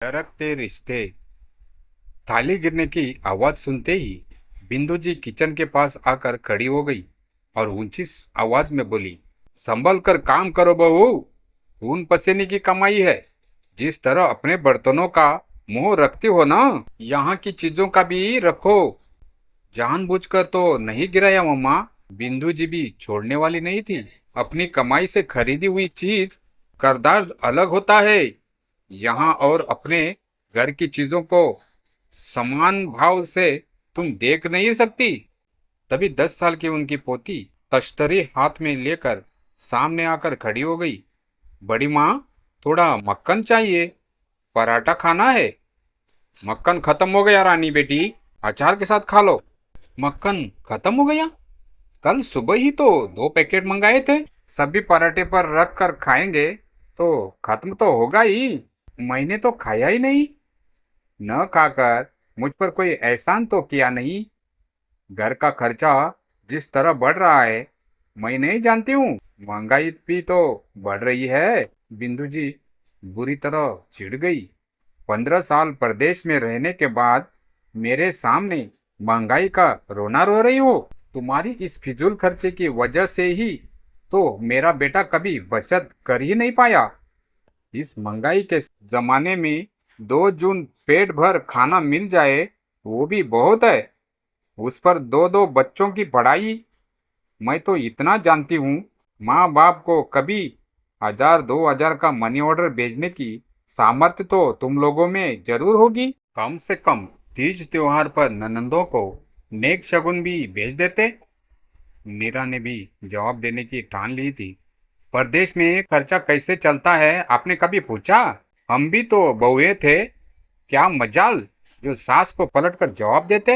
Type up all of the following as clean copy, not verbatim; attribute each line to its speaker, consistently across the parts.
Speaker 1: डरकते रिश्ते। थाली गिरने की आवाज सुनते ही बिंदु जी किचन के पास आकर खड़ी हो गई और ऊंची आवाज में बोली, संभल कर काम करो बहू। खून पसीने की कमाई है। जिस तरह अपने बर्तनों का मुंह रखती हो ना, यहाँ की चीजों का भी रखो। जानबूझकर तो नहीं गिराया मम्मा। बिंदु जी भी छोड़ने वाली नहीं थी। अपनी कमाई से खरीदी हुई चीज करदार अलग होता है। यहाँ और अपने घर की चीजों को समान भाव से तुम देख नहीं सकती। तभी 10 साल की उनकी पोती तश्तरी हाथ में लेकर सामने आकर खड़ी हो गई। बड़ी माँ, थोड़ा मक्खन चाहिए, पराठा खाना है। मक्खन खत्म हो गया रानी बेटी, अचार के साथ खा लो। मक्खन खत्म हो गया? कल सुबह ही तो 2 पैकेट मंगाए थे। सभी पराठे पर रख कर खाएंगे तो खत्म तो होगा ही। मैंने तो खाया ही नहीं। न खाकर मुझ पर कोई एहसान तो किया नहीं। घर का खर्चा जिस तरह बढ़ रहा है, मैं नहीं जानती हूँ। महंगाई भी तो बढ़ रही है। बिंदु जी बुरी तरह चिढ़ गई। 15 साल परदेश में रहने के बाद मेरे सामने महंगाई का रोना रो रही हो। तुम्हारी इस फिजूल खर्चे की वजह से ही तो मेरा बेटा कभी बचत कर ही नहीं पाया। इस महंगाई के जमाने में 2 जून पेट भर खाना मिल जाए वो भी बहुत है। उस पर दो दो बच्चों की पढ़ाई। मैं तो इतना जानती हूँ, माँ बाप को कभी 1000 2000 का मनी ऑर्डर भेजने की सामर्थ्य तो तुम लोगों में जरूर होगी। कम से कम तीज त्योहार पर ननंदों को नेक शगुन भी भेज देते। मीरा ने भी जवाब देने की ठान ली थी। परदेश में खर्चा कैसे चलता है आपने कभी पूछा? हम भी तो बहुए थे। क्या मजाल जो सास को पलट कर जवाब देते।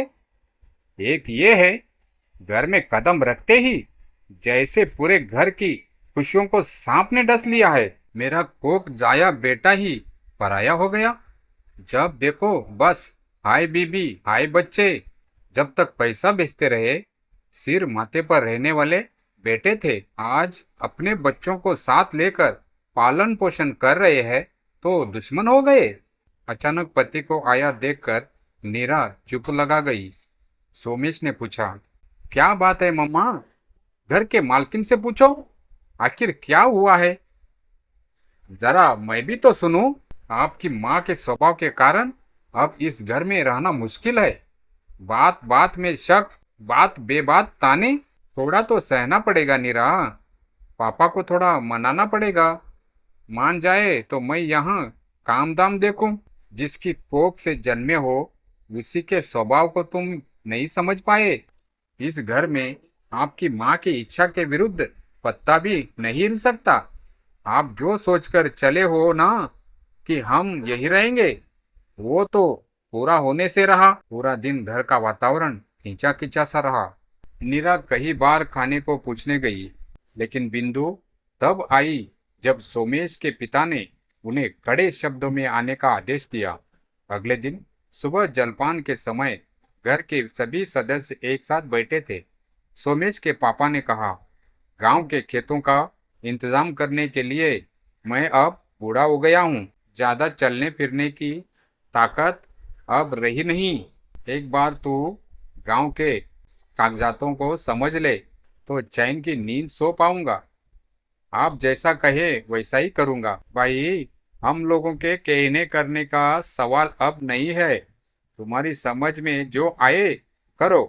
Speaker 1: एक ये है, घर में कदम रखते ही जैसे पूरे घर की खुशियों को सांप ने डस लिया है। मेरा कोक जाया बेटा ही पराया हो गया। जब देखो बस हाय बीबी हाय बच्चे। जब तक पैसा भेजते रहे, सिर माथे पर रहने वाले बेटे थे। आज अपने बच्चों को साथ लेकर पालन पोषण कर रहे हैं तो दुश्मन हो गए। अचानक पति को आया देखकर नीरा चुप लगा गई। सोमेश ने पूछा, क्या बात है मम्मा? घर के मालकिन से पूछो, आखिर क्या हुआ है? जरा मैं भी तो सुनूं। आपकी माँ के स्वभाव के कारण अब इस घर में रहना मुश्किल है। बात बात में शक, बात बेबात ताने। थोड़ा तो सहना पड़ेगा नीरा। पापा को थोड़ा मनाना पड़ेगा। मान जाए तो मैं यहाँ काम दाम देखूं। जिसकी कोख से जन्मे हो उसी के स्वभाव को तुम नहीं समझ पाए। इस घर में आपकी माँ की इच्छा के विरुद्ध पत्ता भी नहीं हिल सकता। आप जो सोचकर चले हो ना कि हम यही रहेंगे, वो तो पूरा होने से रहा। पूरा दिन घर का वातावरण खींचा खींचा सा रहा। नीरा कई बार खाने को पूछने गई, लेकिन बिंदु तब आई जब सोमेश के पिता ने उन्हें कड़े शब्दों में आने का आदेश दिया। अगले दिन सुबह जलपान के समय घर के सभी सदस्य एक साथ बैठे थे। सोमेश के पापा ने कहा, गांव के खेतों का इंतजाम करने के लिए मैं अब बूढ़ा हो गया हूँ। ज्यादा चलने फिरने की ताकत अब रही नहीं। एक बार तू गांव के कागजातों को समझ ले तो चैन की नींद सो पाऊंगा। आप जैसा कहे वैसा ही करूंगा। भाई, हम लोगों के कहने करने का सवाल अब नहीं है। तुम्हारी समझ में जो आए करो,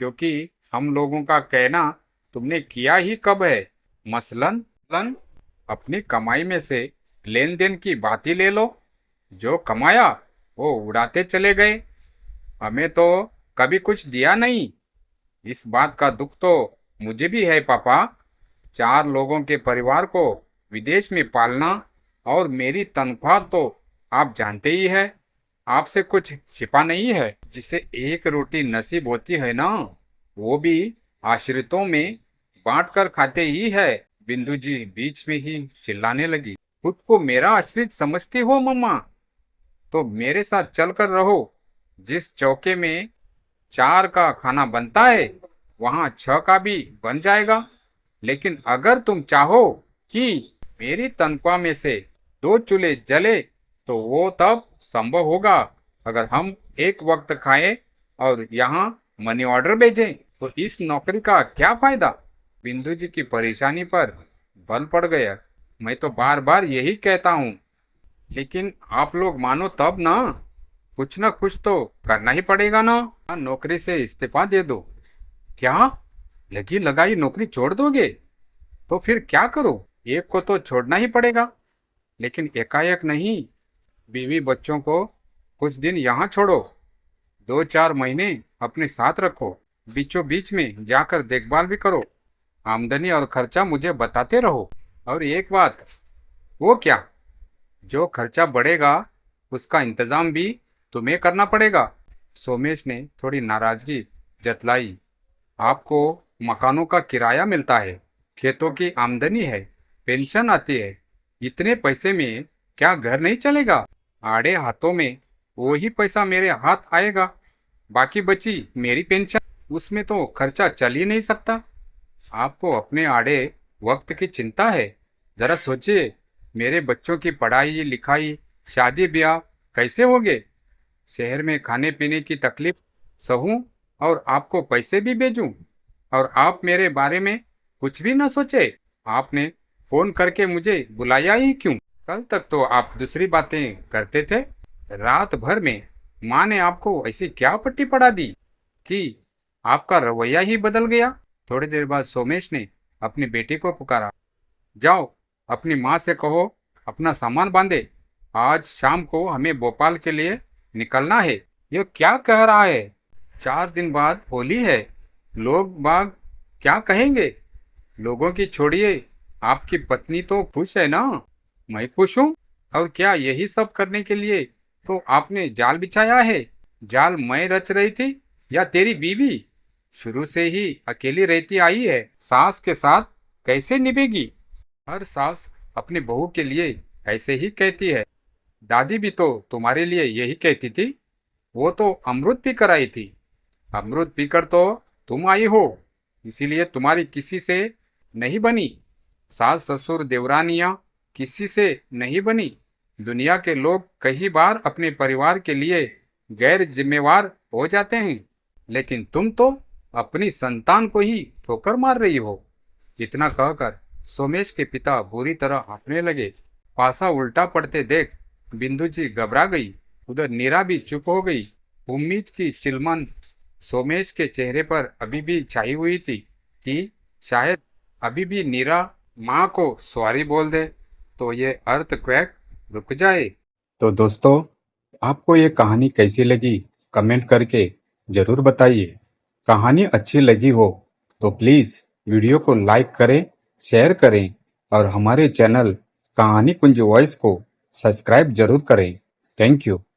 Speaker 1: क्योंकि हम लोगों का कहना तुमने किया ही कब है। मसलन अपनी कमाई में से लेन देन की बात ही ले लो। जो कमाया वो उड़ाते चले गए। हमें तो कभी कुछ दिया नहीं। इस बात का दुख तो मुझे भी है पापा। 4 लोगों के परिवार को विदेश में पालना और मेरी तनख्वाह तो आप जानते ही है। आपसे कुछ छिपा नहीं है। जिसे एक रोटी नसीब होती है ना, वो भी आश्रितों में बांट कर खाते ही है। बिंदु जी बीच में ही चिल्लाने लगी। खुद को मेरा आश्रित समझती हो मम्मा? तो मेरे साथ चलकर रहो। जिस चौके में 4 का खाना बनता है वहां 6 का भी बन जाएगा। लेकिन अगर तुम चाहो कि मेरी तनख्वाह में से 2 चूल्हे जले तो वो तब संभव होगा अगर हम एक वक्त खाएं और यहाँ मनी ऑर्डर भेजें तो इस नौकरी का क्या फायदा। बिंदु जी की परेशानी पर बल पड़ गया। मैं तो बार बार यही कहता हूँ, लेकिन आप लोग मानो तब ना। कुछ ना कुछ तो करना ही पड़ेगा ना। नौकरी से इस्तीफा दे दो। क्या लगी लगाई नौकरी छोड़ दोगे? तो फिर क्या करो? एक को तो छोड़ना ही पड़ेगा, लेकिन एकाएक नहीं। बीवी बच्चों को कुछ दिन यहाँ छोड़ो, 2-4 महीने अपने साथ रखो, बीचों बीच में जाकर देखभाल भी करो, आमदनी और खर्चा मुझे बताते रहो। और एक बात, वो क्या? जो खर्चा बढ़ेगा उसका इंतजाम भी तुम्हें करना पड़ेगा। सोमेश ने थोड़ी नाराजगी जतलाई। आपको मकानों का किराया मिलता है, खेतों की आमदनी है, पेंशन आती है, इतने पैसे में क्या घर नहीं चलेगा? आड़े हाथों में वो ही पैसा मेरे हाथ आएगा, बाकी बची मेरी पेंशन, उसमें तो खर्चा चल ही नहीं सकता। आपको अपने आड़े वक्त की चिंता है। जरा सोचिए, मेरे बच्चों की पढ़ाई लिखाई शादी ब्याह कैसे होगे? शहर में खाने पीने की तकलीफ सहूं और आपको पैसे भी भेजूं, और आप मेरे बारे में कुछ भी न सोचे। आपने फोन करके मुझे बुलाया ही क्यों? कल तक तो आप दूसरी बातें करते थे। रात भर में माँ ने आपको ऐसी क्या पट्टी पढ़ा दी कि आपका रवैया ही बदल गया? थोड़ी देर बाद सोमेश ने अपनी बेटी को पुकारा। जाओ, अपनी माँ से कहो अपना सामान बांधे, आज शाम को हमें भोपाल के लिए निकलना है। ये क्या कह रहा है? 4 दिन बाद होली है, लोग बाग क्या कहेंगे? लोगों की छोड़िए, आपकी पत्नी तो खुश है ना? मैं खुश हूँ। और क्या यही सब करने के लिए तो आपने जाल बिछाया है? जाल मैं रच रही थी या तेरी बीवी? शुरू से ही अकेली रहती आई है, सास के साथ कैसे निभेगी? हर सास अपनी बहू के लिए ऐसे ही कहती है। दादी भी तो तुम्हारे लिए यही कहती थी। वो तो अमृत पी कर आई थी। अमृत पीकर तो तुम आई हो, इसीलिए तुम्हारी किसी से नहीं बनी। सास ससुर देवरानियां किसी से नहीं बनी। दुनिया के लोग कई बार अपने परिवार के लिए गैर जिम्मेवार हो जाते हैं, लेकिन तुम तो अपनी संतान को ही ठोकर मार रही हो। इतना कहकर सोमेश के पिता बुरी तरह हंसने लगे। पासा उल्टा पड़ते देख बिंदु जी घबरा गई। उधर नीरा भी चुप हो गई। उम्मीद की चिलमन सोमेश के चेहरे पर अभी भी छाई हुई थी कि शायद अभी भी नीरा माँ को सॉरी बोल दे तो ये अर्थक्वेक रुक जाए। तो दोस्तों, आपको ये कहानी कैसी लगी कमेंट करके जरूर बताइए। कहानी अच्छी लगी हो तो प्लीज वीडियो को लाइक करें, शेयर करें और हमारे चैनल कहानी कुंज वॉइस को सब्सक्राइब जरूर करें। Thank you.